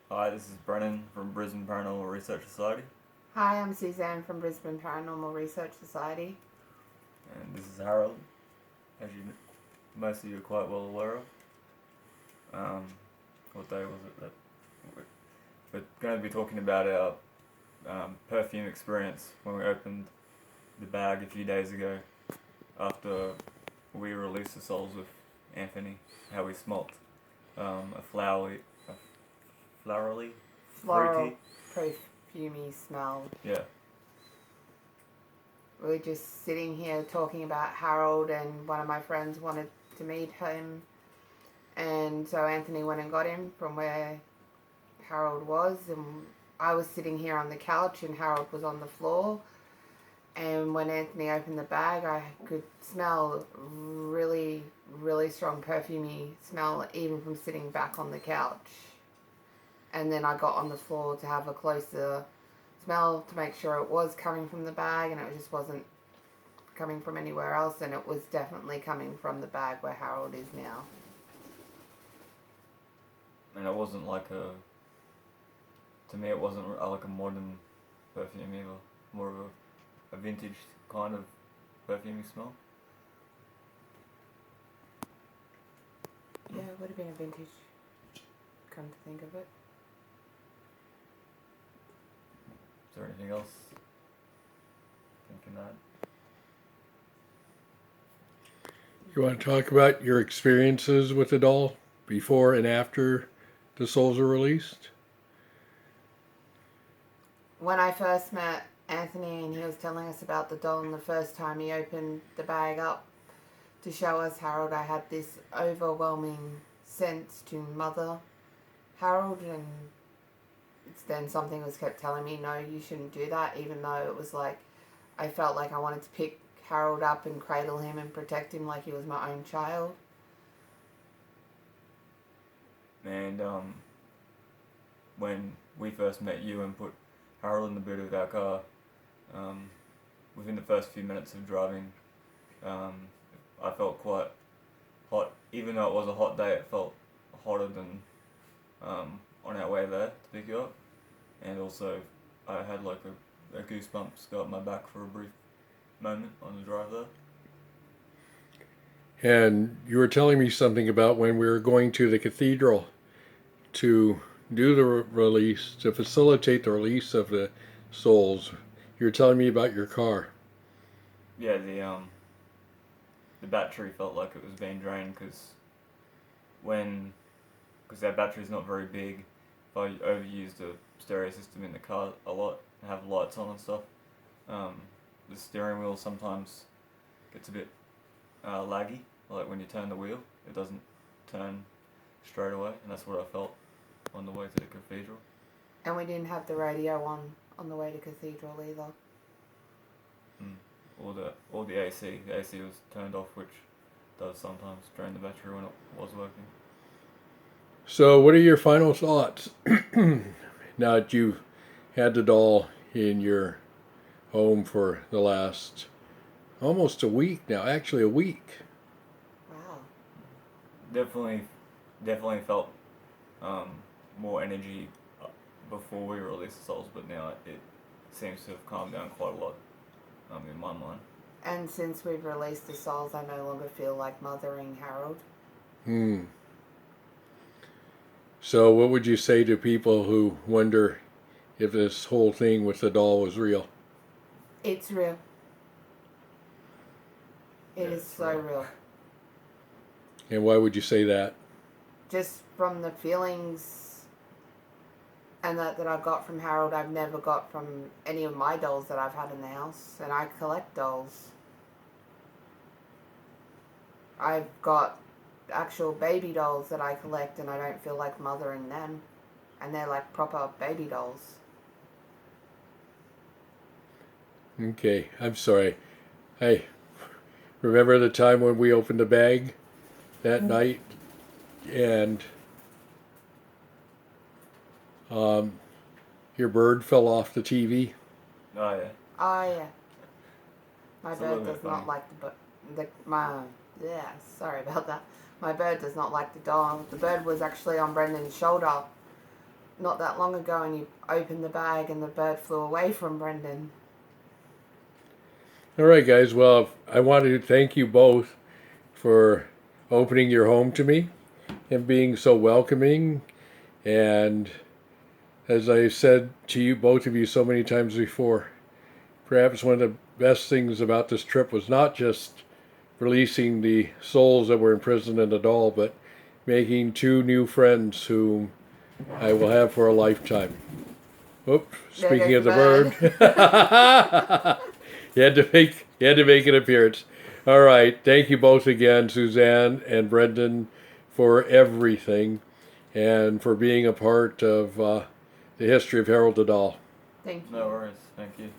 Hi, this is Brennan from Brisbane Paranormal Research Society, Hi, I'm Sussan from Brisbane Paranormal Research Society. and this is Harold, as most of you are quite well aware of. What day was it that we're going to be talking about our perfume experience when we opened the bag a few days ago after we released the souls with Anthony, how we smelt a flowery, Floral, fruity, perfumey smell. yeah, We were just sitting here talking about Harold, and one of my friends wanted to meet him, and so Anthony went and got him from where Harold was, and I was sitting here on the couch, and Harold was on the floor. And when Anthony opened the bag, I could smell really, really strong perfumey smell, even from sitting back on the couch. And then I got on the floor to have a closer smell to make sure it was coming from the bag and it just wasn't coming from anywhere else, and it was definitely coming from the bag where Harold is now. and it wasn't to me it wasn't like a modern perfume either, more of a vintage kind of perfumey smell. Yeah, it would have been a vintage, come to think of it. Is there anything else thinking that? You want to talk about your experiences with the doll before and after the souls are released? When I first met Anthony and he was telling us about the doll, and the first time he opened the bag up to show us Harold, I had this overwhelming sense to mother Harold, and then something was kept telling me, no, you shouldn't do that, even though it was like, I felt like I wanted to pick Harold up and cradle him and protect him like he was my own child. And when we first met you and put Harold in the boot of our car, within the first few minutes of driving, I felt quite hot. Even though it was a hot day, it felt hotter than on our way there to pick you up. And also, I had like a goosebumps go up my back for a brief moment on the drive there. And you were telling me something about when we were going to the cathedral to do the release, to facilitate the release of the souls. You were telling me about your car. Yeah, the battery felt like it was being drained because our battery's not very big, if I overuse the stereo system in the car a lot and have lights on and stuff, the steering wheel sometimes gets a bit laggy. Like when you turn the wheel, it doesn't turn straight away, and that's what I felt on the way to the cathedral. And we didn't have the radio on the way to Cathedral either. Or the AC. The AC was turned off, which does sometimes drain the battery when it was working. So, what are your final thoughts now that you've had the doll in your home for the last almost a week now? Actually, a week. Wow. Definitely felt more energy before we released the souls, but now it seems to have calmed down quite a lot in my mind. And since we've released the souls, I no longer feel like mothering Harold. So, what would you say to people who wonder if this whole thing with the doll was real? It's real. It Yeah, is it's so real. And why would you say that? Just from the feelings and that I got from Harold, I've never got from any of my dolls that I've had in the house. And I collect dolls. I've got actual baby dolls that I collect, and I don't feel like mothering them. And they're like proper baby dolls. Okay, I'm sorry. Hey, remember the time when we opened the bag that night and your bird fell off the TV? Oh yeah. Oh yeah. My It's a little bird bit does not funny. like yeah, sorry about that. My bird does not like the doll. The bird was actually on Brendan's shoulder not that long ago, and you opened the bag and the bird flew away from Brendan. All right, guys. Well, I wanted to thank you both for opening your home to me and being so welcoming. And as I said to you, both of you, so many times before, perhaps one of the best things about this trip was not just releasing the souls that were imprisoned in the doll, but making 2 new friends whom I will have for a lifetime. Oops, speaking of the bird. You had to make an appearance. All right. Thank you both again, Sussan and Brendan, for everything and for being a part of the history of Harold the Doll. Thank you. No worries. Thank you.